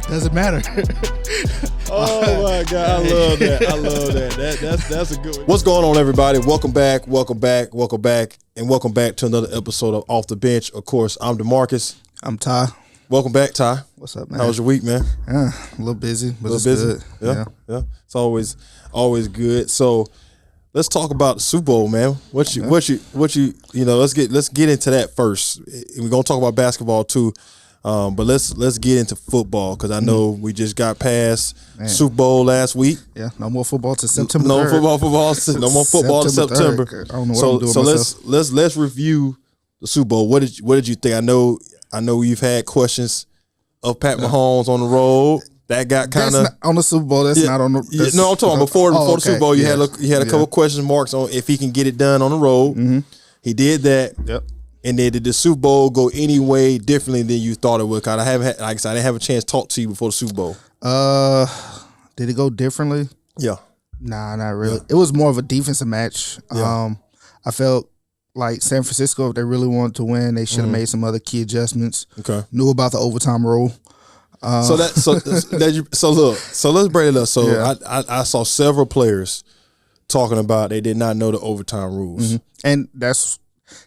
doesn't matter. Oh my God, I love that. That's a good one. What's going on, everybody? Welcome back, and welcome back to another episode of Off the Bench. Of course, I'm DeMarcus. I'm Ty. Welcome back, Ty. What's up, man? How was your week, man? A little busy, but it's good. Yeah. It's always good. So let's talk about the Super Bowl, man. What you let's get into that first. We're gonna talk about basketball too. But let's get into football because I know we just got past Super Bowl last week. Yeah, no more football to September. No more football to September. I don't know what I'm doing myself. let's review the Super Bowl. What did you think? I know you've had questions of Pat Mahomes on the road. That got kind of on the Super Bowl. That's not on the. No, I'm talking before the Super Bowl. You had a couple question marks on if he can get it done on the road. Mm-hmm. He did that. Yep. And then did the Super Bowl go any way differently than you thought it would? Cause I didn't have a chance to talk to you before the Super Bowl. Did it go differently? Yeah. Nah, not really. Yeah. It was more of a defensive match. Yeah. I felt like San Francisco, if they really wanted to win, they should have made some other key adjustments. Okay. Knew about the overtime rule. So let's break it up. So yeah. I saw several players talking about they did not know the overtime rules, and that's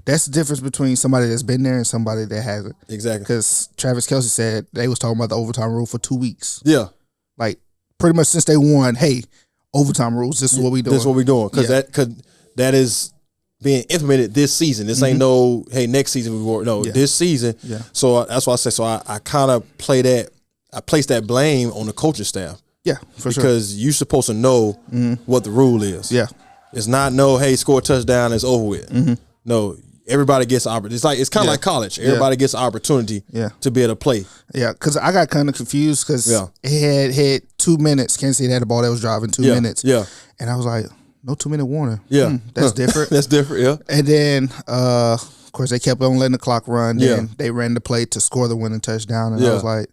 the difference between somebody that's been there and somebody that hasn't. Exactly. Because Travis Kelce said they was talking about the overtime rule for 2 weeks. Yeah. Like pretty much since they won, hey, overtime rules. This is what we doing. This is what we doing because that is being implemented this season. This ain't no next season we work. No, this season. Yeah. So that's why I say. So I kind of I place that blame on the coaching staff. Yeah, for sure. Because you're supposed to know what the rule is. Yeah. It's not score a touchdown, it's over with. No, everybody gets opportunity. It's kind of like college. Everybody gets an opportunity to be able to play. Yeah, because I got kind of confused because it had 2 minutes. Kansas City had the ball that was driving 2 minutes. Yeah. And I was like, no 2-minute warning. Yeah. That's different. That's different, yeah. And then, of course, they kept on letting the clock run. Then they ran the play to score the winning touchdown. And I was like,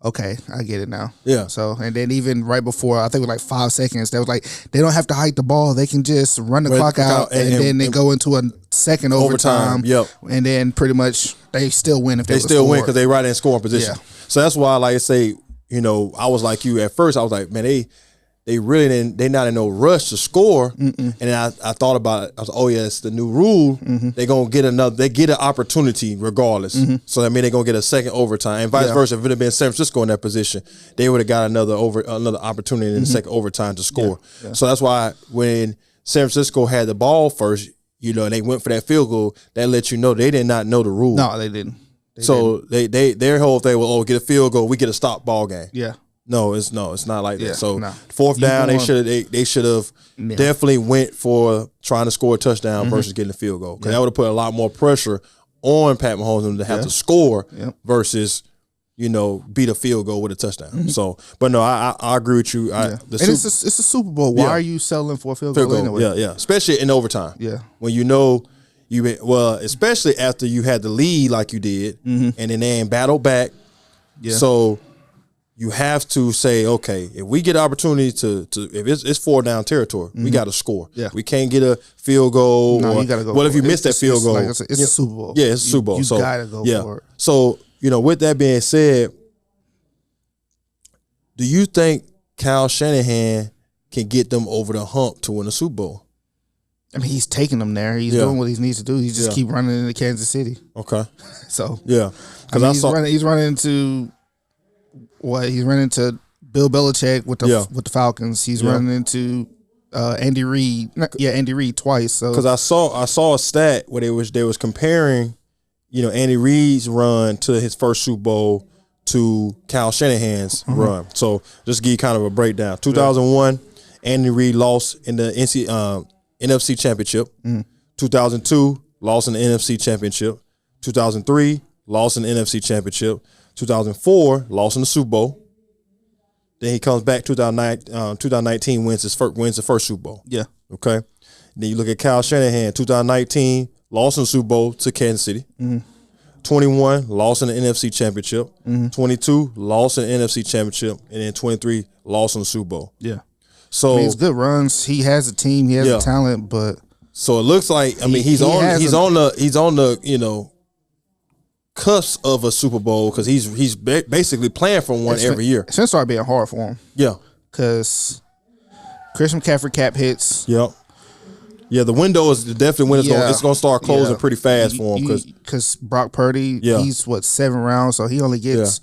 okay, I get it now. Yeah. So, and then even right before, I think it was like 5 seconds, they was like, they don't have to hike the ball. They can just run the clock out and then they go into a second overtime. Yep. And then pretty much they still win if they still win because they right in scoring position. Yeah. So that's why, like I say, I was like you at first. I was like, man, they really didn't. They not in no rush to score. And then I thought about it. I was like, oh yeah, it's the new rule. They gonna get another. They get an opportunity regardless. So I mean, they gonna get a second overtime, and vice versa. If it had been San Francisco in that position, they would have got another opportunity in the second overtime to score. Yeah. So that's why when San Francisco had the ball first, and they went for that field goal, that let you know they did not know the rule. No, they didn't. Their whole thing was, get a field goal, we get a stop ball game. Yeah. No, it's not like that. So fourth down, they should have definitely went for trying to score a touchdown versus getting a field goal because that would have put a lot more pressure on Pat Mahomes to have to score versus beat a field goal with a touchdown. So, but no, I agree with you. It's a Super Bowl. Why are you selling for a field goal anyway? Yeah, especially in overtime. Yeah, when especially after you had the lead like you did, and then they ain't battled back. Yeah, so. You have to say, okay, if we get opportunity to if it's 4 down territory, we got to score. Yeah. We can't get a field goal. No, you got to go. Well, if you miss that field goal, it's a Super Bowl. Yeah, it's a Super Bowl. You got to go for it. So, with that being said, do you think Kyle Shanahan can get them over the hump to win a Super Bowl? I mean, he's taking them there. He's doing what he needs to do. He just keep running into Kansas City. Okay. So because he's running into. He's running into Bill Belichick with the Falcons. He's running into Andy Reid. Andy Reid twice. So because I saw a stat where they was comparing, Andy Reid's run to his first Super Bowl to Kyle Shanahan's run. So just to give you kind of a breakdown. 2001, Andy Reid lost in the NFC Championship. 2002, lost in the NFC Championship. 2003, lost in the NFC Championship. 2004, lost in the Super Bowl. Then he comes back 2019, wins the first Super Bowl. Yeah. Okay. Then you look at Kyle Shanahan, 2019, lost in the Super Bowl to Kansas City. 21, lost in the NFC Championship. 22, lost in the NFC Championship. And then 23, lost in the Super Bowl. Yeah. So it's good runs. He has a team. He has a talent, but so it looks like he's on the cusp of a Super Bowl because he's basically playing for one every year. It's gonna start being hard for him. Yeah, because Christian McCaffrey cap hits. Yep. Yeah, the window is definitely it's going to start closing pretty fast for him because Brock Purdy, he's 7 rounds, so he only gets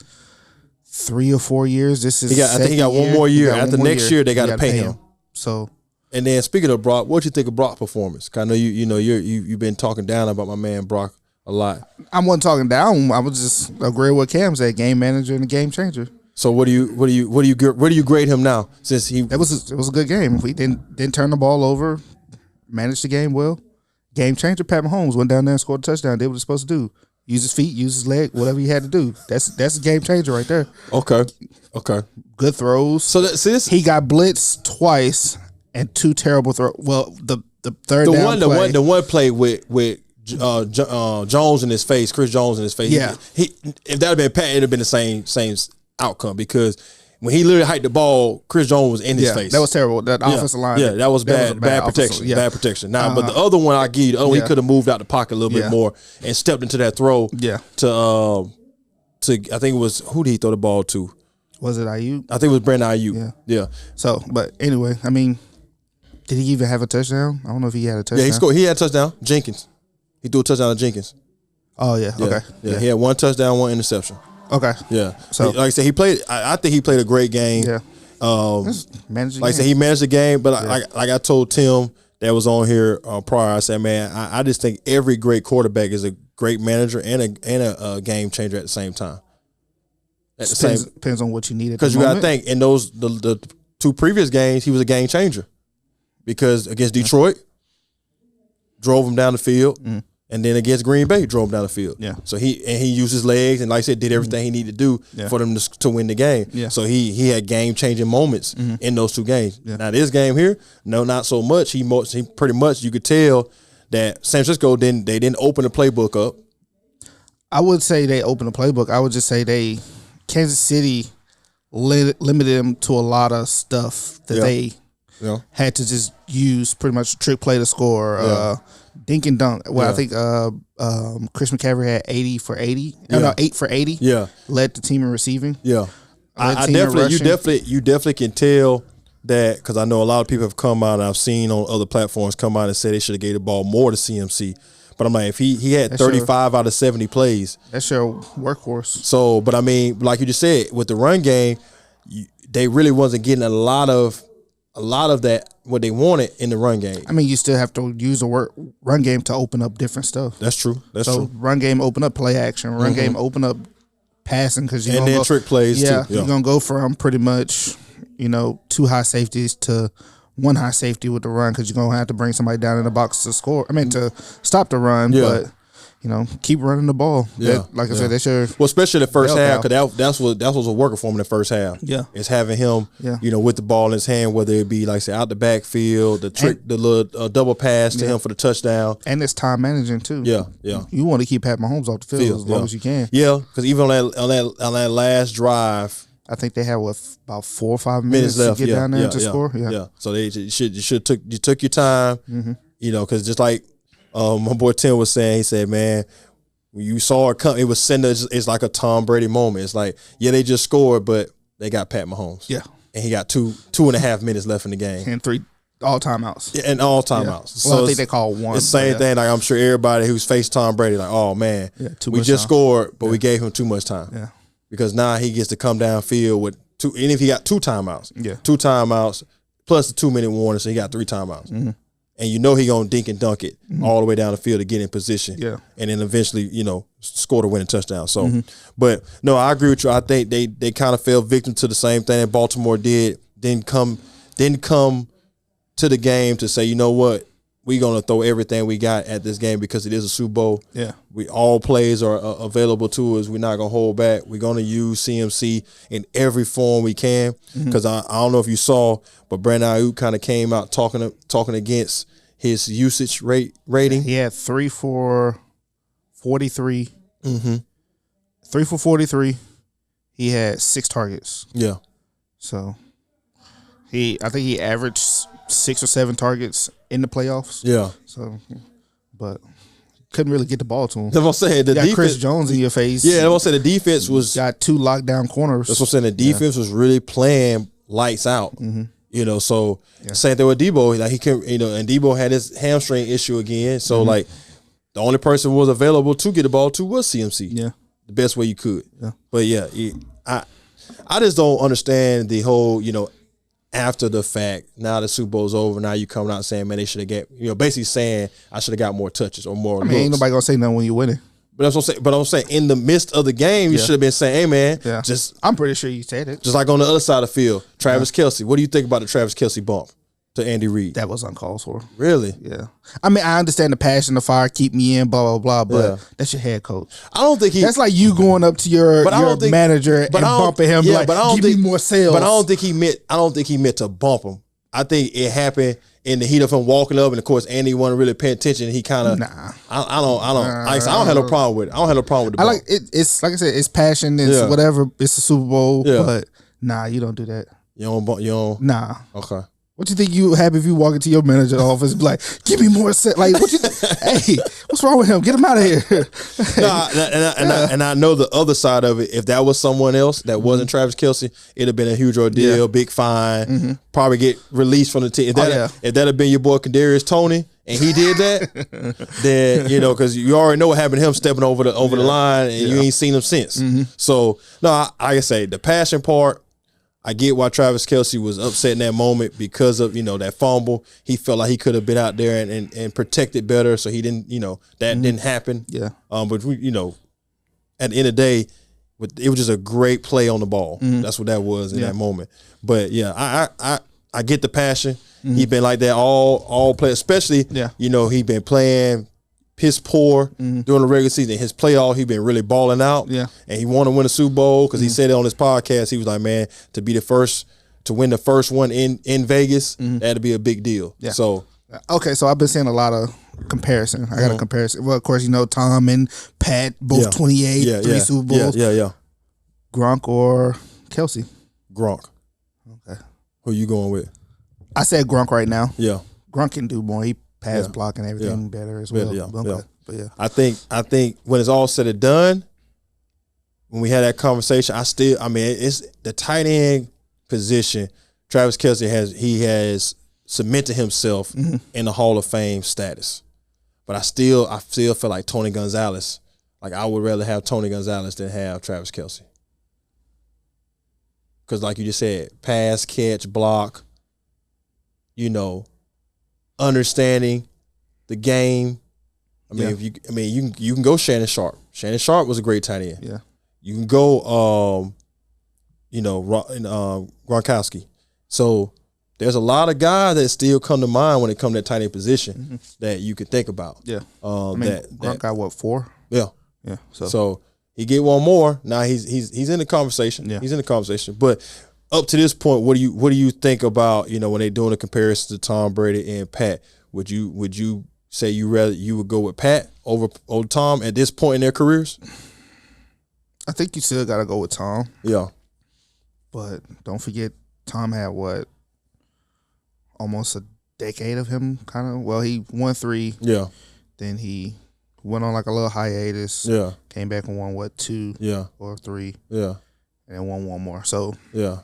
3 or 4 years. This is I think he got one more year. After next year, they got to pay him. So, and then speaking of Brock, what you think of Brock's performance? I know you've been talking down about my man Brock a lot. I wasn't talking down. I was just agreeing with Cam said, game manager and a game changer. So where do you grade him now? Since it was a good game. We didn't turn the ball over, managed the game well. Game changer. Pat Mahomes went down there and scored a touchdown. Did what he's supposed to do. Use his feet, use his leg, whatever he had to do. That's a game changer right there. Okay. Good throws. So he got blitzed twice and 2 terrible throws. Well, the third the one play with Jones in his face, Chris Jones in his face. Yeah. If that had been Pat, it'd have been the same outcome because when he literally hiked the ball, Chris Jones was in his face. That was terrible. That offensive line. Yeah, that was bad protection. Bad protection. Now, but the other one I give you, he could have moved out the pocket a little bit more and stepped into that throw. Yeah. To I think it was, who did he throw the ball to? Was it Ayuk? I think it was Brandon Ayuk. Yeah. So, but anyway, I mean, did he even have a touchdown? I don't know if he had a touchdown. Yeah, he scored. He had a touchdown. Jenkins. He threw a touchdown to Jenkins. Oh yeah. Okay. Yeah. He had 1 touchdown, 1 interception. Okay. Yeah. So like I said, he played. I think he played a great game. Yeah. Like I said, he managed the game. But like I told Tim that was on here prior, I said, man, I just think every great quarterback is a great manager and a game changer at the same time. Depends on what you need. Because you got to think in those the 2 previous games, he was a game changer. Because against Detroit, drove him down the field. And then against Green Bay, drove him down the field. Yeah. So he used his legs and, like I said, did everything he needed to do for them to win the game. Yeah. So he had game changing moments in those 2 games. Yeah. Now this game here, no, not so much. He pretty much, you could tell that San Francisco didn't open the playbook up. I would say they opened the playbook. I would just say Kansas City limited them to a lot of stuff that they had to just use pretty much trick play to score. Dink and dunk. Well, I think Chris McCaffrey had 80 for 80. No, 8 for 80. Yeah, led the team in receiving. Yeah, you definitely can tell that because I know a lot of people have come out and I've seen on other platforms come out and say they should have gave the ball more to CMC. But I'm like, if he had 35 out of 70 plays, that's your workhorse. So, but I mean, like you just said, with the run game, they really wasn't getting a lot of that what they wanted in the run game. I mean, you still have to use the run game to open up different stuff. That's true. So run game open up play action. Run game open up passing because trick plays too. Yeah, you're gonna go from pretty much 2 high safeties to 1 high safety with the run because you're gonna have to bring somebody down in the box to score. I mean to stop the run, but. Keep running the ball. Yeah, I said, that's your especially the first half because that was working for him in the first half. Yeah, it's having him, with the ball in his hand, whether it be like say out the backfield, the little double pass to him for the touchdown, and it's time managing too. Yeah. You want to keep Pat Mahomes off the field as long as you can. Yeah, because even on that last drive, I think they had about 4 or 5 minutes left to get down there to score. Yeah, so they should took your time. Because just like. My boy Tim was saying, he said, man, when you saw it come, it was it's like a Tom Brady moment. It's like, they just scored, but they got Pat Mahomes. Yeah. And he got 2.5 minutes left in the game. And 3 all timeouts. And all timeouts. Well, I think they called 1. It's the same thing. Like I'm sure everybody who's faced Tom Brady, like, oh man, we just scored, but we gave him too much time. Yeah. Because now he gets to come downfield with 2, and if he got 2 timeouts. Yeah. 2 timeouts plus the 2-minute warning, so he got 3 timeouts. Mm-hmm. And he gonna dink and dunk it all the way down the field to get in position. Yeah. And then eventually, score the winning touchdown. So, but no, I agree with you. I think they kind of fell victim to the same thing that Baltimore did. Didn't come to the game to say, you know what, we're gonna throw everything we got at this game because it is a Super Bowl. Yeah. All plays are available to us. We're not gonna hold back. We're gonna use CMC in every form we can. Because I don't know if you saw, but Brandon Ayuk kind of came out talking against his usage rating. He had 3 for 43. 3 for 43. He had 6 targets. Yeah. So I think he averaged 6 or 7 targets in the playoffs. Yeah. So, but couldn't really get the ball to him. That's what I'm saying. You got Chris Jones in your face. Yeah, that's what I'm saying. The defense was got 2 lockdown corners. That's what I'm saying. The defense was really playing lights out. You know, so same thing with Debo. Like he can, you know, and Debo had his hamstring issue again. So like the only person who was available to get the ball to was CMC. Yeah, the best way you could. Yeah, but yeah, I just don't understand the whole, you know, after the fact, now the Super Bowl's over, now you coming out saying, man, they should have got, you know, basically saying I should have got more touches or more looks. Ain't nobody gonna say nothing when you're winning. But that's what I'm saying. But I'm saying in the midst of the game, you should have been saying, hey man, I'm pretty sure you said it. Just like on the other side of the field, Travis Kelce. What do you think about the Travis Kelce bump to Andy Reid? That was uncalled for. Really? Yeah. I mean, I understand the passion, the fire, keep me in, blah, blah, blah, but that's your head coach. I don't think that's like you going up to your manager and bumping him like, give me more sales. But I don't think he meant to bump him. I think it happened in the heat of him walking up, and of course Andy wasn't really paying attention. He kind of, I don't have no problem with it. I don't have no problem with the bump. I like it. It's like I said, it's passion. It's whatever. It's the Super Bowl, but you don't do that. You don't bump. You don't. Nah. Okay. What you think you happy if you walk into your manager's office and be like, give me more set? Like, what you hey, what's wrong with him? Get him out of here. And I know the other side of it. If that was someone else that wasn't Travis Kelce, it'd have been a huge ordeal, big fine, probably get released from the team. If that had been your boy Kadarius Toney and he did that, then, you know, because you already know what happened to him stepping over the line and you ain't seen him since. So, no, like I say, the passion part, I get why Travis Kelce was upset in that moment because of, you know, that fumble. He felt like he could have been out there and protected better, so he didn't, you know, that didn't happen. Yeah. But we, you know, at the end of the day, it was just a great play on the ball. That's what that was in that moment. But yeah, I get the passion. He's been like that all play, especially you know, he been playing piss poor during the regular season. His playoff, he been really balling out. Yeah. And he want to win a Super Bowl because he said it on his podcast. He was like, man, to be the first to win the first one in Vegas, that'd be a big deal. Yeah. So okay, so I've been seeing a lot of comparison. I got a comparison. Well, of course, you know, Tom and Pat, both 28, 3 Super Bowls. Yeah. Gronk or Kelce? Gronk. Okay. Who you going with? I said Gronk right now. Yeah. Gronk can do more. He pass blocking everything better as well. But yeah. I think when it's all said and done, when we had that conversation, it's the tight end position. Travis Kelce has cemented himself in the Hall of Fame status. But I still feel like Tony Gonzalez. Like I would rather have Tony Gonzalez than have Travis Kelce. Because like you just said, pass, catch, block, you know, understanding the game. You can go Shannon Sharp. Shannon Sharp was a great tight end. Yeah. You can go Gronkowski. So there's a lot of guys that still come to mind when it comes to that tight end position that you could think about. Yeah. Gronk got what, 4? Yeah. Yeah. So he get one more. Now he's in the conversation. Yeah. He's in the conversation. But up to this point, what do you think about, you know, when they're doing a comparison to Tom Brady and Pat? Would you say you would go with Pat over Tom at this point in their careers? I think you still got to go with Tom. Yeah. But don't forget, Tom had almost a decade of him kind of. Well, he won 3. Yeah. Then he went on like a little hiatus. Yeah. Came back and won 2? Yeah. Or 3. Yeah. And then won 1 more. So yeah.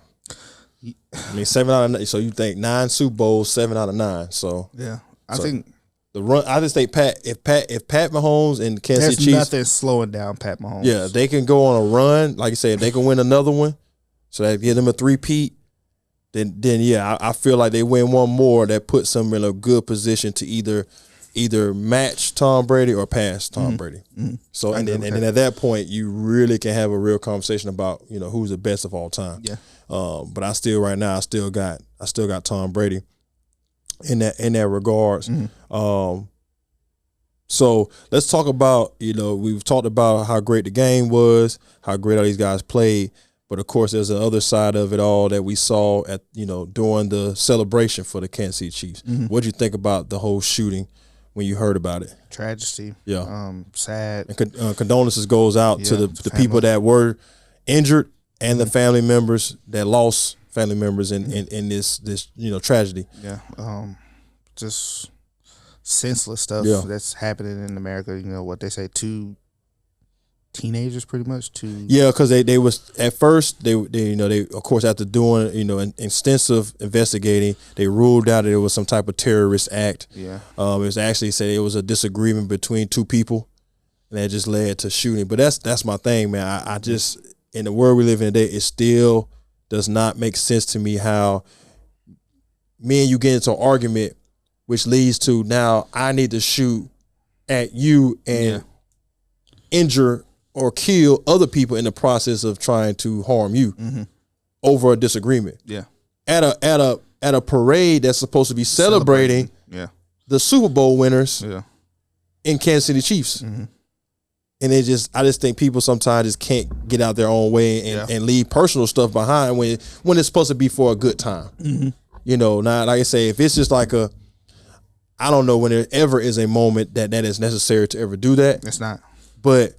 7 out of 9. So you think 9 Super Bowls, 7 out of 9. So yeah. I think the run. I just think if Pat Mahomes and Kansas City Chiefs, nothing slowing down Pat Mahomes. Yeah, they can go on a run. Like you said, if they can win another one, so that give them a 3-peat. Then yeah, I feel like they win 1 more. That puts them in a good position to either match Tom Brady or pass Tom Brady. So and then at that point, you really can have a real conversation about, you know, who's the best of all time. Yeah. But I still got Tom Brady in that regards. So let's talk about, you know, we've talked about how great the game was, how great all these guys played, but of course there's the other side of it all that we saw at, you know, during the celebration for the Kansas City Chiefs. What did you think about the whole shooting when you heard about it? Tragedy. Yeah. Sad. And condolences goes out to the people that were injured and the family members that lost family members in this you know, tragedy. Yeah. Just senseless stuff that's happening in America. You know what they say, 2 teenagers, pretty much. Because they was at first they of course after doing an extensive investigating, they ruled out that it was some type of terrorist act. Yeah, it was actually said it was a disagreement between 2 people, and that just led to shooting. But that's my thing, man. I just, in the world we live in today, it still does not make sense to me how me and you get into an argument, which leads to now I need to shoot at you and injure or kill other people in the process of trying to harm you over a disagreement. Yeah. At a parade that's supposed to be celebrating the Super Bowl winners in Kansas City Chiefs. Mm-hmm. And I just think people sometimes just can't get out their own way and leave personal stuff behind when it's supposed to be for a good time. Mm-hmm. Now, like I say, if it's just like I don't know when there ever is a moment that is necessary to ever do that. It's not. But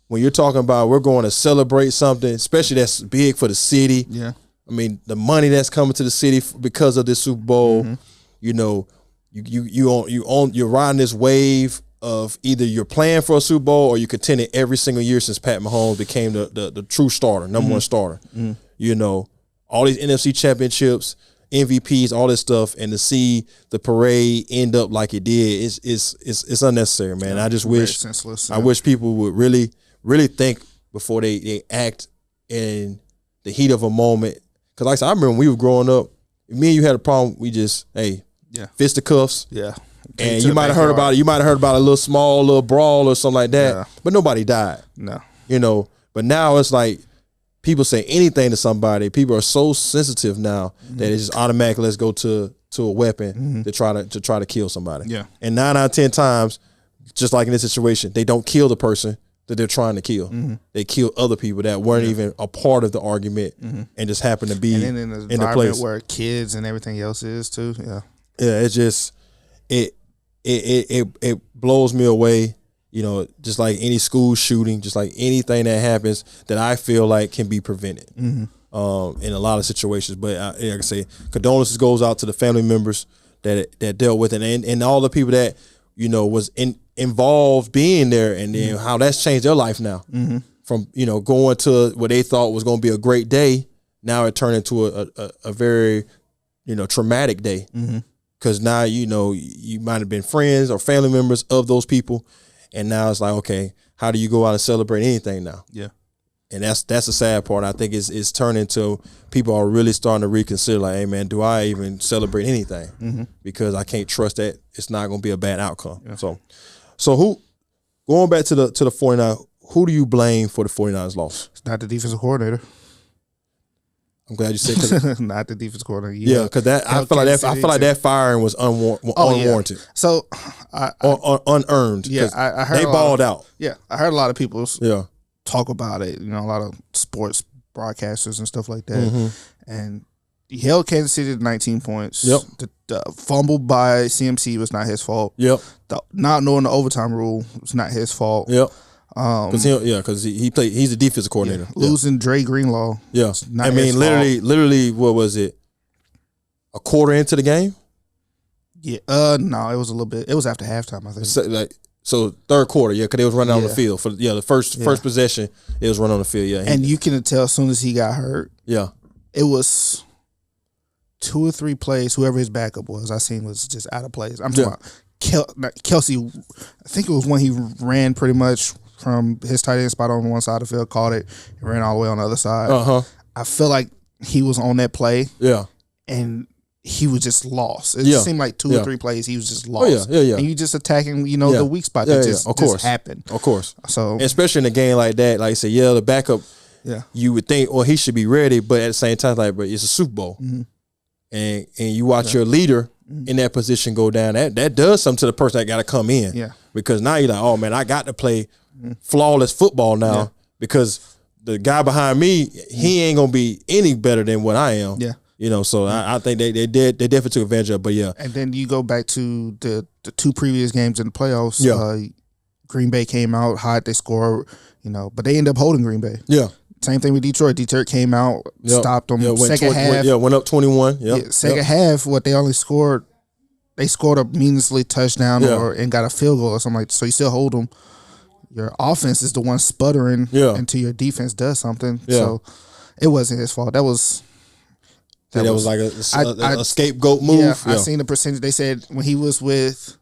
when you're talking about we're going to celebrate something, especially that's big for the city. Yeah. I mean, the money that's coming to the city because of this Super Bowl, you're riding this wave of either you're playing for a Super Bowl or you contending every single year since Pat Mahomes became the true starter, number one starter. Mm-hmm. All these NFC championships, MVPs, all this stuff, and to see the parade end up like it did, it's unnecessary, man. I just wish I wish people would really think before they act in the heat of a moment. Because like I said, I remember when we were growing up, me and you had a problem. We just fisticuffs. Yeah. And you might have heard about it. You might have heard about a little brawl or something like that. But nobody died. No. But now it's like people say anything to somebody. People are so sensitive now that it's just automatically let's go to a weapon to try to kill somebody. Yeah. And 9 out of 10 times, just like in this situation, they don't kill the person that they're trying to kill. Mm-hmm. They kill other people that weren't even a part of the argument and just happen to be in the environment where kids and everything else is too. Yeah. Yeah. It's just it blows me away. Just like any school shooting, just like anything that happens that I feel like can be prevented in a lot of situations. But like I say, condolences goes out to the family members that dealt with it and all the people that was involved being there, and then how that's changed their life now from going to what they thought was going to be a great day. Now it turned into a very traumatic day because now you might have been friends or family members of those people. And now it's like, okay, how do you go out and celebrate anything now? Yeah. And that's the sad part. I think it's turning to people are really starting to reconsider, like, hey, man, do I even celebrate anything? Because I can't trust that it's not going to be a bad outcome. Yeah. So who, going back to the 49ers, who do you blame for the 49ers loss? It's not the defensive coordinator. I'm glad you said not the defense coordinator. Yeah, because I feel like that firing was unwarranted. Yeah. So unearned. Yeah, I heard they balled out. Yeah, I heard a lot of people talk about it. A lot of sports broadcasters and stuff like that. And he held Kansas City to 19 points. Yep. The fumble by CMC was not his fault. Yep. Not knowing the overtime rule was not his fault. Yep. Because he played. He's a defensive coordinator. Yeah. Losing Dre Greenlaw. Yeah, I mean, literally, what was it? A quarter into the game? Yeah. No, it was a little bit. It was after halftime, I think. So third quarter, because they was running on the field for the first possession. It was running on the field. Yeah, and you can tell as soon as he got hurt. Yeah, it was 2 or 3 plays. Whoever his backup was, I seen was just out of place. I'm talking about Kelsey. I think it was when he ran pretty much from his tight end spot on one side of the field, caught it, and ran all the way on the other side. I feel like he was on that play. Yeah. And he was just lost. It seemed like 2 or 3 plays, he was just lost. And you just attacking, the weak spot that just happened. Of course. So especially in a game like that, like I said, the backup, you would think, he should be ready, but at the same time, but it's a Super Bowl. And you watch your leader in that position go down. That does something to the person that got to come in. Yeah. Because now you're like, oh man, I got to play flawless football now because the guy behind me, he ain't gonna be any better than what I am. Yeah. So I think they definitely took advantage of it, but yeah. And then you go back to the 2 previous games in the playoffs. Yeah. Green Bay came out hot, they scored, but they ended up holding Green Bay. Yeah. Same thing with Detroit. Detroit came out, stopped them. Second half. Went up 21. Second half, they only scored they scored a meaningless touchdown and got a field goal or something like that. So you still hold them. Your offense is the one sputtering until your defense does something. Yeah. So it wasn't his fault. That was like a scapegoat move. Yeah, I seen the percentage. They said when he was with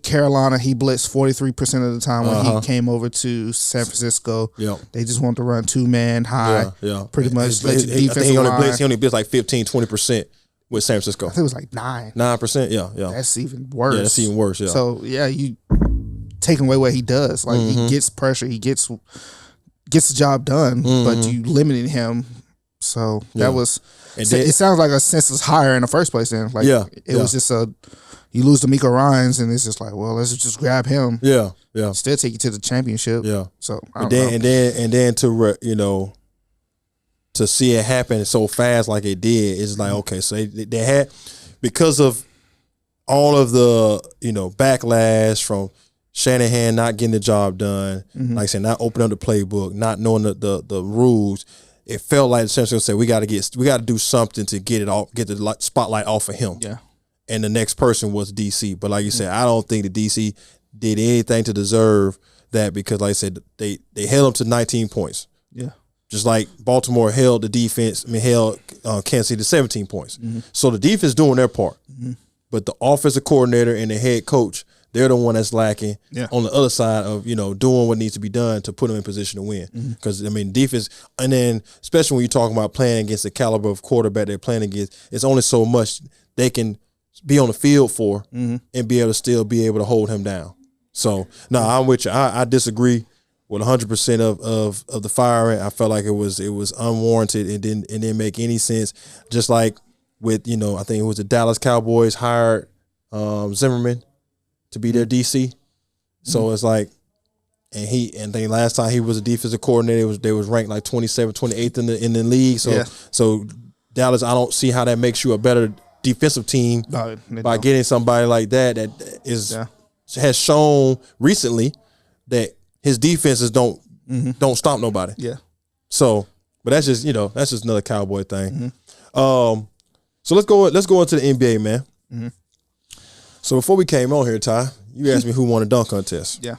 Carolina, he blitzed 43% of the time. When he came over to San Francisco, they just want to run 2-man high. Pretty much. I think he only blitzed like 15-20% with San Francisco. I think it was like 9%. Yeah. That's even worse. Yeah, that's even worse. Yeah. So you taking away what he does. Like he gets pressure, he gets the job done, but you limited him. So that was. It sounds like a senseless hire in the first place. Then, like, it was just you lose to Miko Ryans, and it's just like, well, let's just grab him. Yeah. Still take you to the championship. Yeah. So and then to to see it happen so fast like it did, it's like, okay, so they had, because of all of the backlash from Shanahan not getting the job done, like I said, not opening up the playbook, not knowing the rules. It felt like San Francisco said we got to do something to get the spotlight off of him. Yeah, and the next person was DC. But like you said, I don't think the DC did anything to deserve that, because like I said, they held him to 19 points. Yeah, just like Baltimore held the defense. Held Kansas City to 17 points. So the defense doing their part, but the offensive coordinator and the head coach, they're the one that's lacking on the other side of, doing what needs to be done to put them in position to win. Because, defense, and then especially when you're talking about playing against the caliber of quarterback they're playing against, it's only so much they can be on the field for and be able to still be able to hold him down. So, no, I'm with you. I disagree with 100% of the firing. I felt like it was unwarranted. It didn't make any sense. Just like with, I think it was the Dallas Cowboys hired Zimmerman to be their DC. So it's like, and then last time he was a defensive coordinator, they was ranked like 27th, 28th in the league. So Dallas, I don't see how that makes you a better defensive team by getting somebody like that has shown recently that his defenses don't stop nobody. Yeah. So, but that's just another Cowboy thing. So let's go into the NBA, man. So before we came on here, Ty, you asked me who won a dunk contest. Yeah.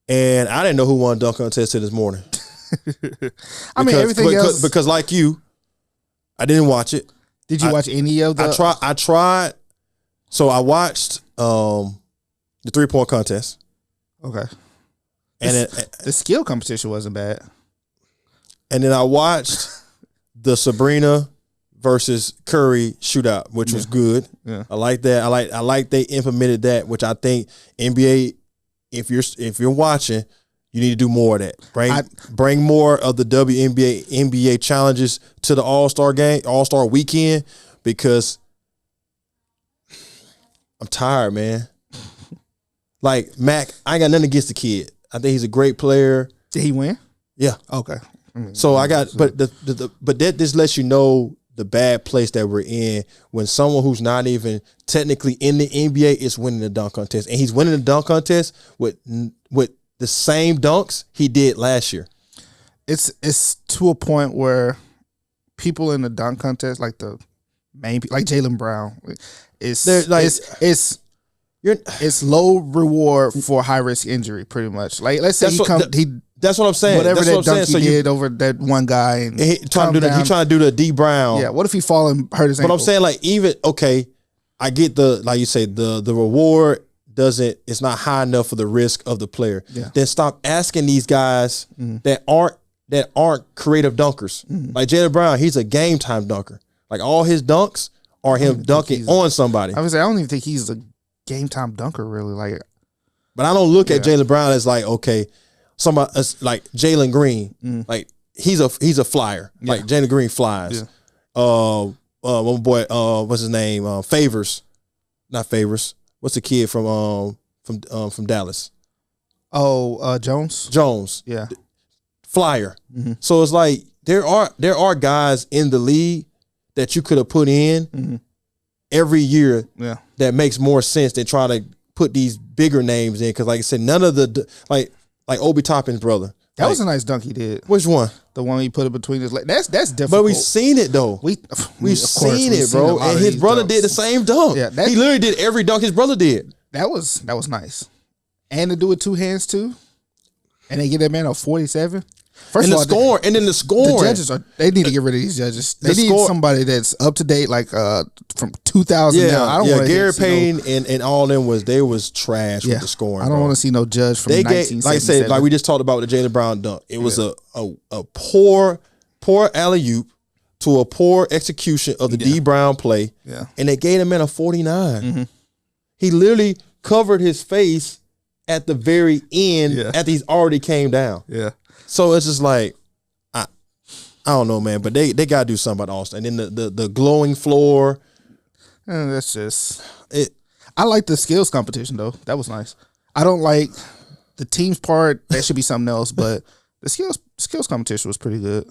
And I didn't know who won a dunk contest till this morning. Everything else. Because like you, I didn't watch it. Did you watch any of the? I tried. So I watched the 3-point contest. Okay. And the skill competition wasn't bad. And then I watched the Sabrina versus Curry shootout, which was good. Yeah. I like that. I like they implemented that, which I think NBA, if you're watching, you need to do more of that. Bring more of the NBA challenges to the All-Star weekend, because I'm tired, man. Like Mac, I ain't got nothing against the kid. I think he's a great player. Did he win? Yeah. Okay. So I got, but that just lets you know the bad place that we're in when someone who's not even technically in the NBA is winning the dunk contest, and he's winning the dunk contest with the same dunks he did last year. It's to a point where people in the dunk contest, like the main, like Jaylen Brown, it's low reward for high risk injury, pretty much. Like, let's say that's what I'm saying. Whatever that's that dunk he did over that one guy, and he trying to do the D Brown. Yeah. What if he fall and hurt his ankle? But I'm saying, like, even I get like you say, the reward it's not high enough for the risk of the player. Yeah. Then stop asking these guys that aren't creative dunkers. Like Jaylen Brown, he's a game time dunker. Like, all his dunks are him dunking on somebody. I would say I don't even think he's a game time dunker, really. Like, but I don't look at Jaylen Brown as like, okay, somebody like Jalen Green, like he's a flyer. Yeah. Like Jalen Green flies. Yeah. One boy, what's his name? Not Favors. What's the kid from Dallas? Oh, Jones. Jones. Yeah. Flyer. So it's like there are guys in the league that you could have put in every year. Yeah. That makes more sense than trying to put these bigger names in, because like I said, none of the like Obi Toppin's brother, That was a nice dunk he did. Which one? The one he put it between his legs. That's difficult. But we've seen it though. We've seen it, bro. And his brother did the same dunk. Yeah, he literally did every dunk his brother did. That was nice. And to do it with two hands too. And they give that man a 47. First of all, the scoring. The judges they need to get rid of these judges. They need somebody that's up to date, like from 2000 now. I don't want Gary Payne and all them was trash with the scoring. I don't want to see no judge from 1977. Like I said, like we just talked about with the Jaylen Brown dunk. It was a poor alley-oop to a poor execution of the D Brown play. Yeah. And they gave him in a 49. Mm-hmm. He literally covered his face at the very end after he's already came down. Yeah. So it's just like, I don't know, man, but they got to do something about Allstar. And then the glowing floor. That's just it. I like the skills competition, though. That was nice. I don't like the team's part. That should be something else, but the skills competition was pretty good.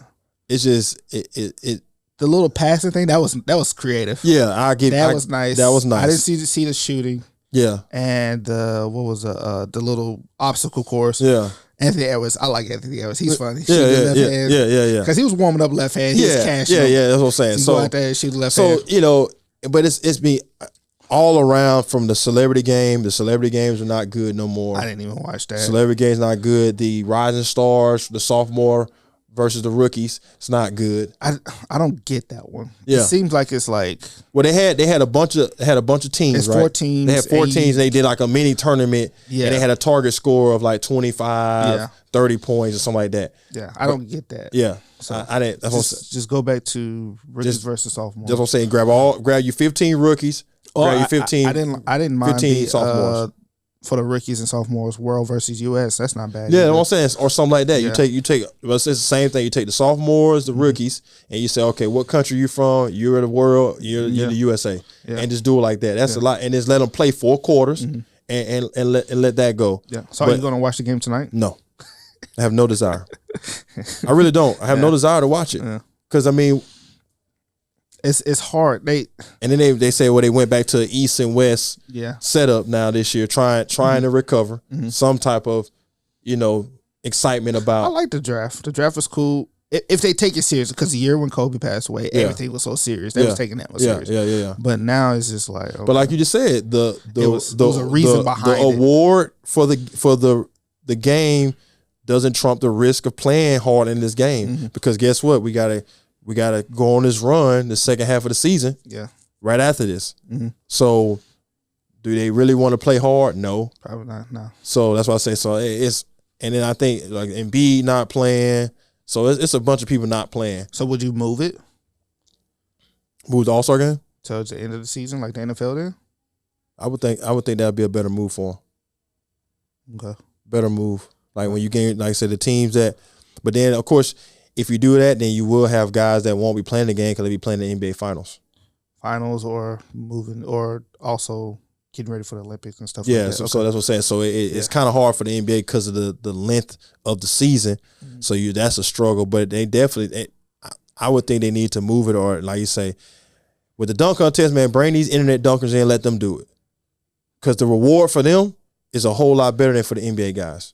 It's just, the little passing thing, that was creative. Yeah, I get that. Was nice. That was nice. I didn't see the shooting. Yeah. And what was the little obstacle course. Yeah. Anthony Edwards, I like Anthony Edwards. He's funny. Yeah. Because he was warming up left hand. He was cashing. Yeah, that's what I'm saying. So go out there and shoot left hand. So, but it's me all around from the celebrity game. The celebrity games are not good no more. I didn't even watch that. Celebrity games not good. The rising stars, the sophomore versus the rookies, it's not good. I don't get that one. Yeah. It seems like it's like, well, they had a bunch of teams. It's right? 4 teams. They had 4 teams. They did like a mini tournament. Yeah. And they had a target score of like 25, 30 points or something like that. Yeah, I don't get that. Yeah. So I didn't. Just go back to rookies versus sophomores. That's what I'm saying. Grab your 15 rookies. Grab your 15. I didn't mind 15 sophomores. For the rookies and sophomores, world versus U.S. That's not bad. Yeah, I'm saying, or something like that. Yeah. You take. Well, it's the same thing. You take the sophomores, the rookies, and you say, okay, what country you from? You're the world. You're the USA, and just do it like that. That's a lot, and just let them play 4 quarters, and let that go. Yeah. So are you going to watch the game tonight? No, I have no desire. I really don't. I have no desire to watch it because I mean. It's hard. They say they went back to East and West setup now this year, trying to recover some type of excitement about. I like the draft. The draft was cool if they take it serious, because the year when Kobe passed away, everything was so serious. They was taking that one serious. Yeah. But now it's just like, okay. But like you just said, the a reason behind the award for the game doesn't trump the risk of playing hard in this game because guess what, we gotta go on this run the second half of the season. Yeah. Right after this. So, do they really want to play hard? No. Probably not. No. So that's why I say so. And then I think like Embiid not playing. So it's a bunch of people not playing. So would you move it? Move the All-Star game towards the end of the season, like the NFL did? I would think that'd be a better move for them. Okay. Better move. Like when you game, like I said, the teams that. But then of course, if you do that, then you will have guys that won't be playing the game because they'll be playing the NBA Finals. Finals or moving or also getting ready for the Olympics and stuff like that. So that's what I'm saying. So it's kind of hard for the NBA because of the length of the season. So that's a struggle. But they definitely, I would think they need to move it, or like you say, with the dunk contest, man, bring these internet dunkers in and let them do it. Because the reward for them is a whole lot better than for the NBA guys.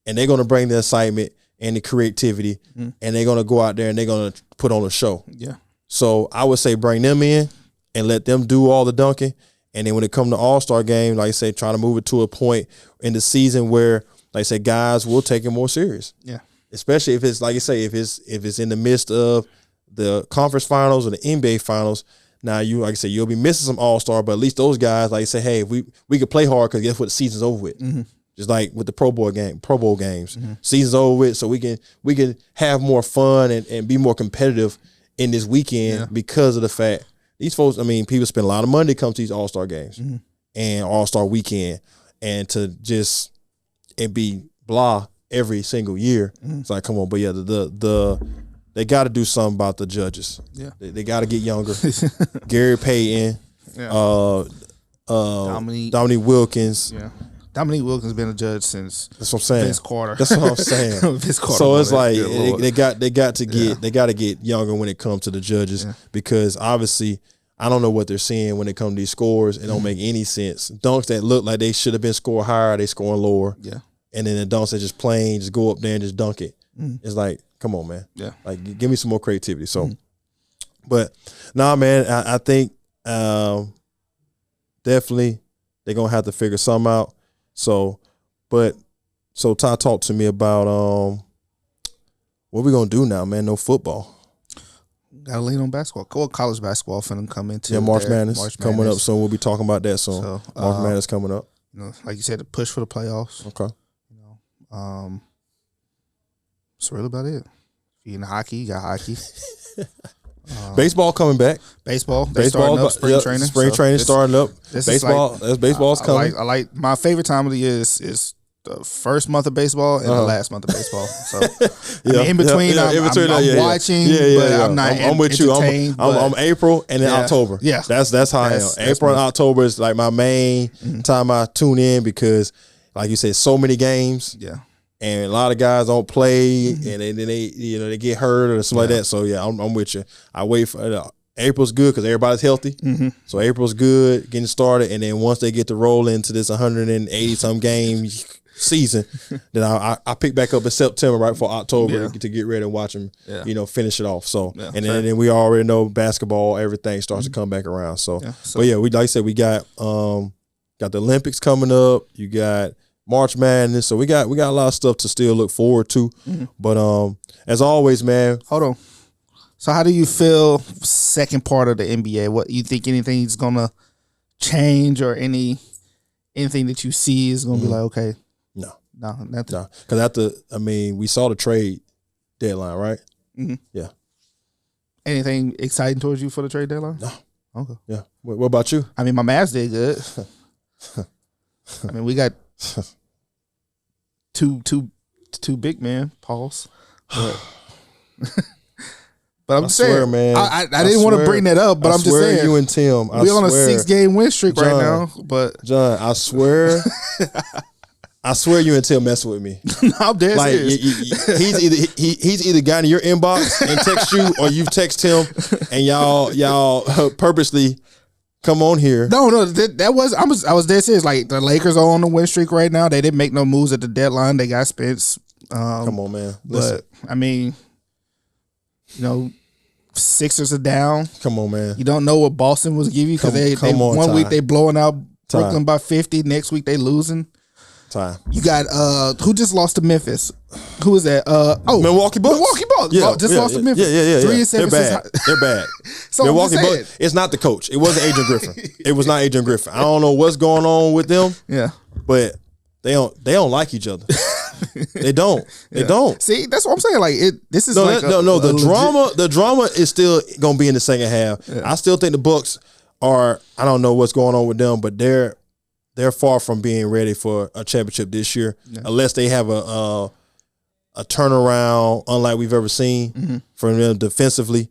And they're going to bring the excitement and the creativity, and they're going to go out there and they're going to put on a show. Yeah. So I would say bring them in and let them do all the dunking. And then when it comes to All-Star game, like I say, try to move it to a point in the season where, like I say, guys will take it more serious. Yeah. Especially if it's, like I say, if it's in the midst of the conference finals or the NBA finals. Now, like I say, you'll be missing some All-Star, but at least those guys, like I say, hey, we could play hard because guess what? The season's over with. Just like with the Pro Bowl games, season's over with, so we can have more fun and be more competitive in this weekend because of the fact these folks. I mean, people spend a lot of money to come to these All-Star games and All-Star weekend, and to just be blah every single year. It's like, come on, but yeah, they got to do something about the judges. Yeah, they got to get younger. Gary Payton, Dominique Wilkins. Yeah. Dominique Wilkins been a judge since that's what I'm saying. Vince Carter. That's what I'm saying. Vince Carter. So it's like they got to get younger when it comes to the judges because obviously I don't know what they're seeing when it comes to these scores. It don't make any sense. Dunks that look like they should have been scored higher, they scoring lower. Yeah. and then the dunks are just plain, just go up there and just dunk it. It's like, come on, man. Yeah. Like, give me some more creativity. So, but nah, man, I think definitely they're gonna have to figure something out. So Ty, talk to me about what we gonna do now, man. No football. Gotta lean on basketball. College basketball finna come into March Madness coming up soon. We'll be talking about that soon. So, March Madness coming up. You know, like you said, the push for the playoffs. Okay. You know, that's really about it. If you're in hockey, you got hockey. Baseball coming back. Baseball starting up. Spring training. Spring training starting up. Baseball's coming. I like my favorite time of the year is the first month of baseball and the last month of baseball. So in between, I'm watching, but I'm not. I'm with you. I'm April and then October. Yeah, that's how I am. April and October is like my main time I tune in because, like you said, so many games. Yeah. And a lot of guys don't play, and then they get hurt or something like that. So I'm with you. I wait for April's good because everybody's healthy. So April's good, getting started, and then once they get to roll into this 180 some game season, then I pick back up in September right before October to get ready and watch them. Finish it off. So and then we already know basketball, everything starts to come back around. So but we like I said, we got the Olympics coming up. You got March Madness, so we got a lot of stuff to still look forward to. But as always, man. Hold on. So how do you feel second part of the NBA? What you think anything's gonna change or anything that you see is gonna be like, okay. No, nothing. No. Because we saw the trade deadline, right? Yeah. Anything exciting towards you for the trade deadline? No. Okay. Yeah. What about you? My Mavs did good. We got two big men, pause. But I'm just saying, man. I didn't want to bring that up, but I'm just saying, you and Tim, we're on a 6-game win streak right now. But John, I swear, you and Tim messing with me. I'm dead serious. He's either got in your inbox and text you, or you've texted him, and y'all purposely come on here. No, that was I was dead serious. Like, the Lakers are on the win streak right now. They didn't make no moves at the deadline. They got Spence. Come on, man. Listen. But Sixers are down. Come on, man. You don't know what Boston was giving you because they one week they blowing out Brooklyn by 50. Next week they losing. You got who just lost to Memphis? Who is that? Milwaukee Bucks. Lost to Memphis. Yeah. 3-7. They're bad. So Milwaukee Bucks. It's not the coach. It wasn't Adrian Griffin. It was not Adrian Griffin. I don't know what's going on with them. Yeah, but they don't like each other. They don't. They don't. See, that's what I'm saying. Like, this is The drama is still gonna be in the second half. Yeah. I still think the Bucks are. I don't know what's going on with them, but they're far from being ready for a championship this year, unless they have a turnaround unlike we've ever seen from them defensively.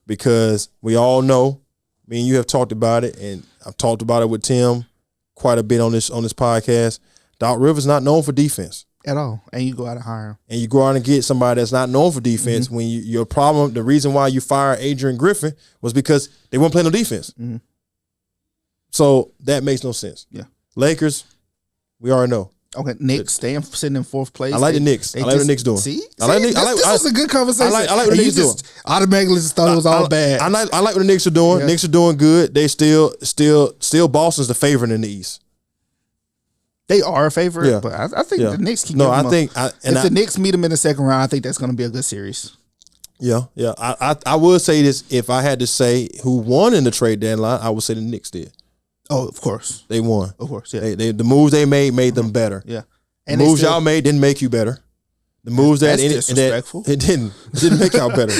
Because we all know, me and you have talked about it, and I've talked about it with Tim quite a bit on this podcast. Doc Rivers not known for defense at all, and you go out and hire him, and you go out and get somebody that's not known for defense. When your problem, the reason why you fired Adrian Griffin was because they weren't playing no defense. So that makes no sense. Yeah, Lakers, we already know. Okay, Knicks sitting in fourth place. I like the Knicks. I like what the Knicks doing. See, this was a good conversation. I like what the Knicks doing. Automatically just thought it was all bad. I like what the Knicks are doing. Yeah. Knicks are doing good. They still Boston's the favorite in the East. They are a favorite, but I think the Knicks can. If the Knicks meet them in the second round, I think that's going to be a good series. Yeah. I would say this: if I had to say who won in the trade deadline, I would say the Knicks did. Oh, of course, they won. Of course, yeah. The moves they made them better. Yeah, and the moves y'all made didn't make you better. The moves it didn't make y'all better.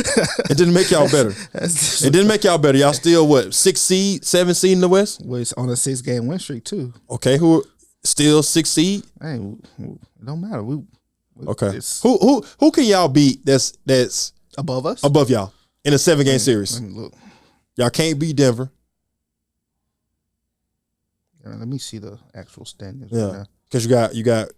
It didn't make y'all better. It didn't make y'all better. Y'all still 6 seed, 7 seed in the West? Well, it's on a 6-game win streak too. Okay, who still 6 seed? Hey, it don't matter. Okay. Who can y'all beat that's above us? Above y'all in a 7-game series. Look. Y'all can't beat Denver. Let me see the actual standings. Yeah, because you got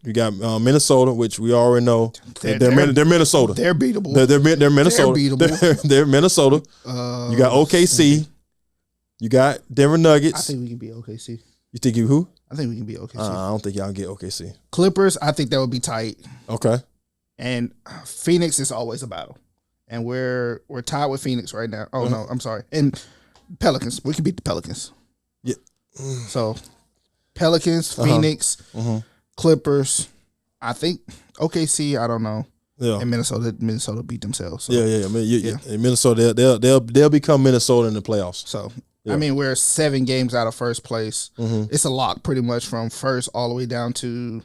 Minnesota, which we already know they're Minnesota. They're beatable. They're Minnesota. They're beatable. They're Minnesota. You got OKC. You got Denver Nuggets. I think we can beat OKC. You think who? I think we can beat OKC. I don't think y'all can get OKC. Clippers, I think that would be tight. Okay. And Phoenix is always a battle. And we're tied with Phoenix right now. Oh, no, I'm sorry. And Pelicans. We can beat the Pelicans. Yeah. So, Pelicans, Phoenix, Clippers. I think OKC, I don't know. Yeah. And Minnesota beat themselves. So. Yeah. In Minnesota, they'll become Minnesota in the playoffs. So, I mean, we're 7 games out of first place. It's a lock pretty much from first all the way down to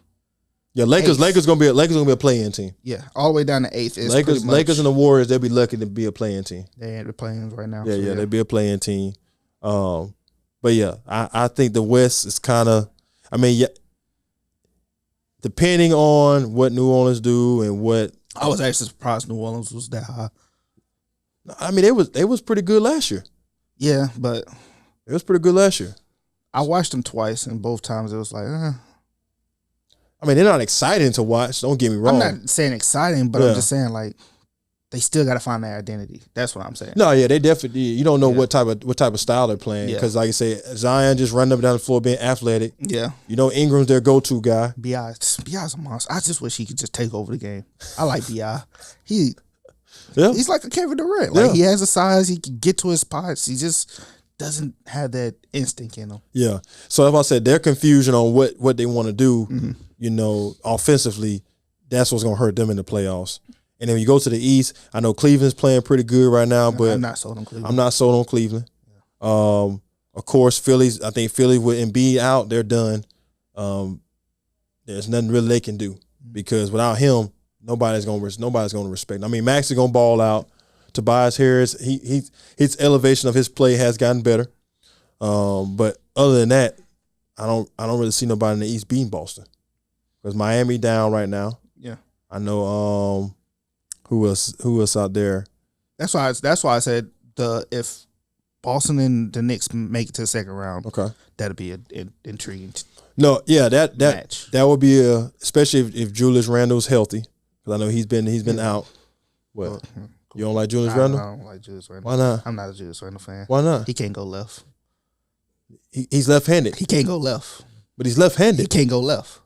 Lakers gonna be a play-in team. Yeah, all the way down to 8th. Lakers and the Warriors, they'll be lucky to be a play-in team. They ain't the play-ins right now. Yeah, they'll be a play-in team. But yeah, I think the West is kind of, I mean, depending on what New Orleans do and what. I was actually surprised New Orleans was that high. I mean, they was pretty good last year. Yeah, but it was pretty good last year. I watched them twice, and both times it was like, I mean, they're not exciting to watch. Don't get me wrong. I'm not saying exciting, but I'm just saying like they still got to find their identity. That's what I'm saying. No, yeah, they definitely. You don't know what type of style they're playing because, like I say, Zion just running up and down the floor being athletic. Yeah, you know Ingram's their go-to guy. Bi's a monster. I just wish he could just take over the game. I like Bi. He's like a Kevin Durant. Like he has the size, he can get to his spots. He just doesn't have that instinct in him. Yeah. So if I said their confusion on what they want to do, you know, offensively, that's what's gonna hurt them in the playoffs. And then when you go to the East, I know Cleveland's playing pretty good right now, but I'm not sold on Cleveland. Yeah. Of course, I think Philly with Embiid out, they're done. There's nothing really they can do because without him, nobody's gonna respect. I mean, Max is gonna ball out. Tobias Harris, his elevation of his play has gotten better. But other than that, I don't really see nobody in the East beating Boston because Miami down right now. Yeah, I know. Who else out there? That's why I said if Boston and the Knicks make it to the second round, that'd be an intriguing. No, yeah, match. That would be especially if Julius Randle's healthy because I know he's been out. What? You don't like Julius Randle? I don't like Julius Randle. Why not? I'm not a Julius Randle fan. Why not? He can't go left. He's left-handed. He can't go left. But he's left-handed. He can't go left.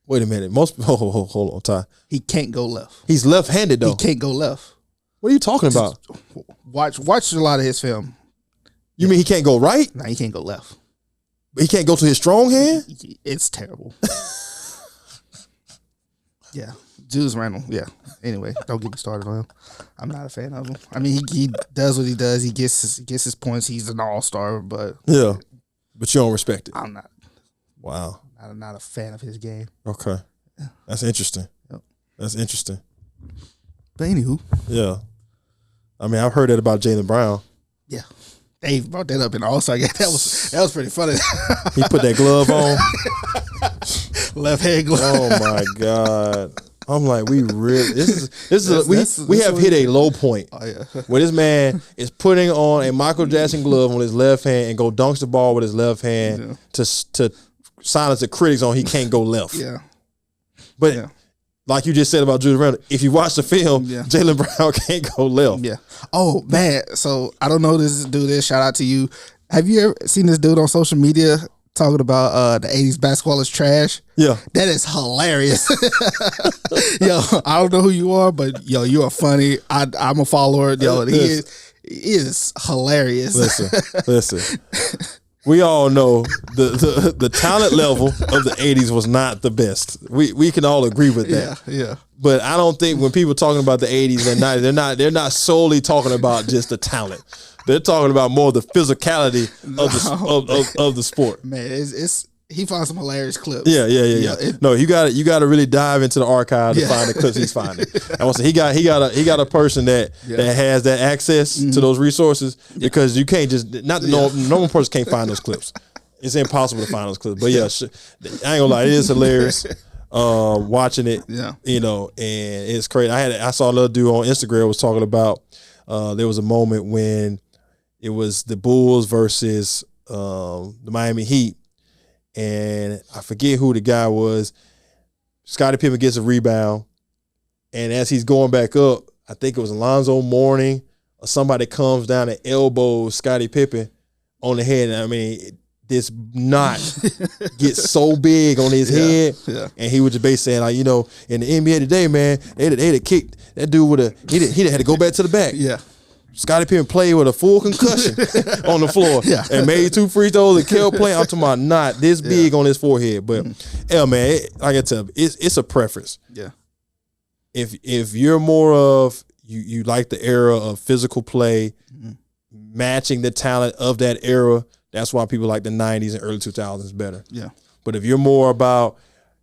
Wait a minute. Hold on, Ty. He can't go left. He's left-handed though. He can't go left. What are you talking about? Watch a lot of his film. You mean he can't go right? No, he can't go left. He can't go to his strong hand? It's terrible. Yeah. Julius Randle, yeah. Anyway, don't get me started on him. I'm not a fan of him. I mean, he does what he does. He gets his points. He's an all-star, but yeah. But you don't respect it. I'm not. Wow. I'm not a fan of his game. Okay. Yeah. That's interesting. Yep. That's interesting. But anywho. Yeah. I mean, I've heard that about Jaylen Brown. Yeah. Dave brought that up in the All-Star game. That was pretty funny. He put that glove on. Left hand glove. Oh my God. I'm like, we have hit a low point where this man is putting on a Michael Jackson glove on his left hand and go dunks the ball with his left hand to silence the critics on he can't go left. Yeah. But like you just said about Julius Randle, if you watch the film, Jaylen Brown can't go left. Yeah. Oh man. So I don't know this dude. Shout out to you. Have you ever seen this dude on social media talking about the 80s basketball is trash? Yeah. That is hilarious. Yo, I don't know who you are, but yo, you are funny. I'm a follower. Yo, he is hilarious. Listen. We all know the talent level of the 80s was not the best. We can all agree with that. Yeah. But I don't think when people talking about the 80s, they're not solely talking about just the talent. They're talking about more the physicality of the sport. Man, he found some hilarious clips. Yeah. No, you got to really dive into the archive to find the clips he's finding. And once he got a person that has that access to those resources because you can't just no one person can't find those clips. It's impossible to find those clips. But I ain't gonna lie, it is hilarious. Watching it, you know, and it's crazy. I saw another dude on Instagram was talking about there was a moment when it was the Bulls versus the Miami Heat. And I forget who the guy was. Scottie Pippen gets a rebound. And as he's going back up, I think it was Alonzo Mourning or somebody comes down and elbows Scottie Pippen on the head. And I mean, this knot get so big on his head, and he was just basically saying, like, you know, in the NBA today, man, they'd have kicked that dude with he had to go back to the back. Yeah. Scottie Pippen played with a full concussion on the floor and made 2 free throws and kept playing. I'm talking about not this big on his forehead, but man, like I tell you, it's a preference. Yeah. If you're more of you like the era of physical play, matching the talent of that era, that's why people like the 90s and early 2000s better. Yeah. But if you're more about,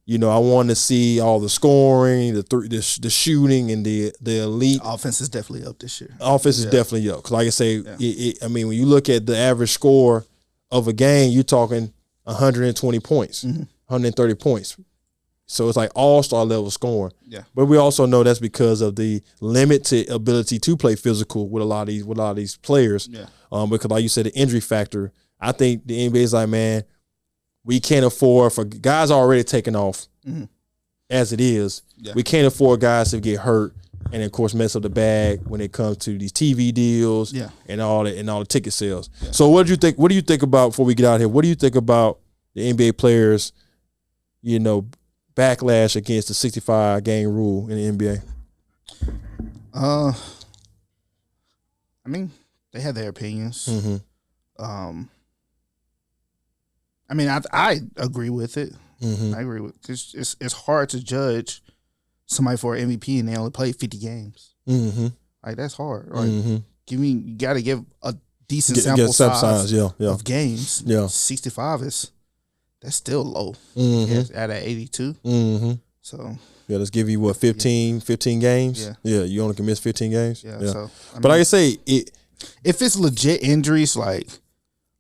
you know, I want to see all the scoring, the shooting, and the elite. Offense is definitely up this year. Offense is definitely up. Because like I say, I mean, when you look at the average score of a game, you're talking 120 points, 130 points. So it's like all-star level scoring. Yeah. But we also know that's because of the limited ability to play physical with a lot of these players. Yeah. Because like you said, the injury factor, I think the NBA is like, man, we can't afford for guys already taking off as it is. Yeah. We can't afford guys to get hurt and of course mess up the bag when it comes to these TV deals and all the ticket sales. Yeah. So what do you think about, before we get out here, what do you think about the NBA players, you know, backlash against the 65 game rule in the NBA? I mean, they have their opinions. I mean, I agree with it. I agree with it. It's hard to judge somebody for an MVP and they only play 50 games. Like, that's hard. Like, you got to give a decent sample size of games. 65 that's still low. At 82. So let's give you what, 15 games. You only can miss 15 games. So, but like I say, if it's legit injuries, like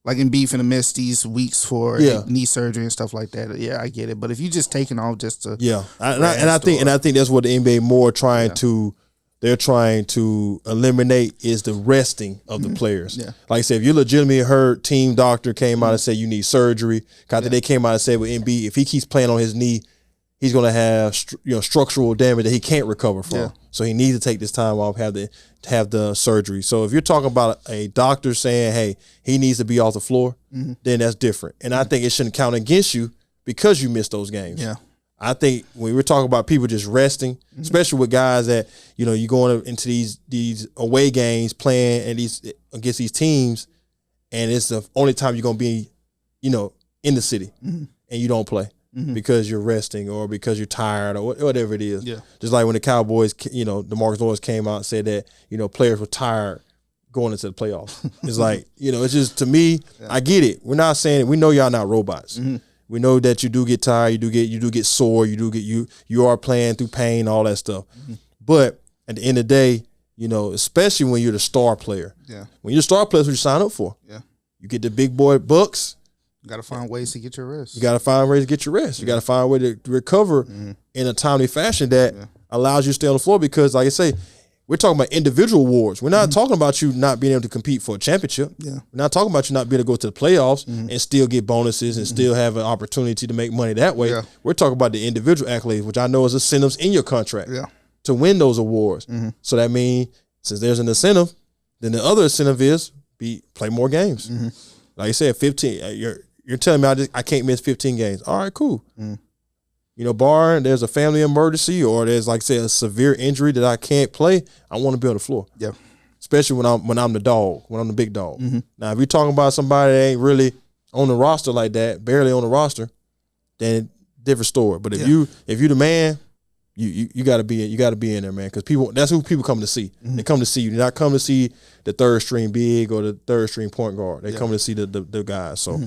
Embiid finna miss these weeks for knee surgery and stuff like that, I get it. But if you just taking off just to I think that's what the NBA more trying to eliminate is the resting of the players. Like I said, if you're legitimately hurt, team doctor came out and said you need surgery. They came out and said with Embiid, if he keeps playing on his knee, he's going to have structural damage that he can't recover from. So he needs to take this time off, have the surgery. So if you're talking about a doctor saying, hey, he needs to be off the floor, then that's different. And I think it shouldn't count against you because you missed those games. I think when we're talking about people just resting, especially with guys that, you know, you're going into these away games playing against these teams, and it's the only time you're going to be, you know, in the city and you don't play. Because you're resting or because you're tired or whatever it is. Just like when the Cowboys, you know, DeMarcus Lawrence came out and said that, you know, players were tired going into the playoffs. It's like, you know, it's just, to me, I get it. We're not saying it. We know y'all not robots. We know that you do get tired, you do get sore, you are playing through pain, all that stuff. But at the end of the day, you know, especially when you're the star player. When you're the star player, that's what you sign up for. You get the big boy bucks. You got to find ways to get your rest. You got to find ways to get your rest. You got to find a way to recover in a timely fashion that allows you to stay on the floor, because, like I say, we're talking about individual awards. We're not talking about you not being able to compete for a championship. We're not talking about you not being able to go to the playoffs and still get bonuses and still have an opportunity to make money that way. We're talking about the individual accolades, which I know is incentives in your contract to win those awards. So that means, since there's an incentive, then the other incentive is play more games. Like I said, 15. You're telling me I can't miss 15 games. All right, cool. You know, barring there's a family emergency or there's, like, say, a severe injury that I can't play, I want to be on the floor. Especially when I'm the dog, when I'm the big dog. Now, if you're talking about somebody that ain't really on the roster like that, barely on the roster, then different story. But if you the man, you gotta be in there, man. Because that's who people come to see. They come to see you. They're not come to see the third string big or the third string point guard. They come to see the guys. So.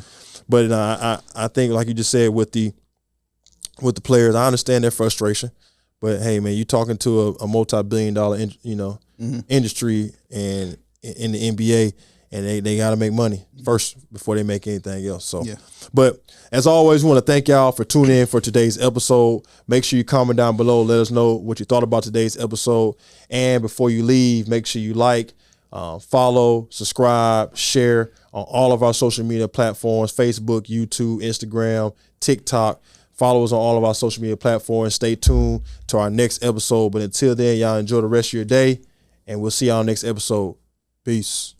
But I think, like you just said, with the players, I understand their frustration. But hey, man, you're talking to a multi-billion-dollar, industry and in the NBA, and they got to make money first before they make anything else. So, but as always, we want to thank y'all for tuning in for today's episode. Make sure you comment down below, let us know what you thought about today's episode, and before you leave, make sure you like, follow, subscribe, share on all of our social media platforms: Facebook, YouTube, Instagram, TikTok. Follow us on all of our social media platforms. Stay tuned to our next episode. But until then, y'all enjoy the rest of your day, and we'll see y'all next episode. Peace.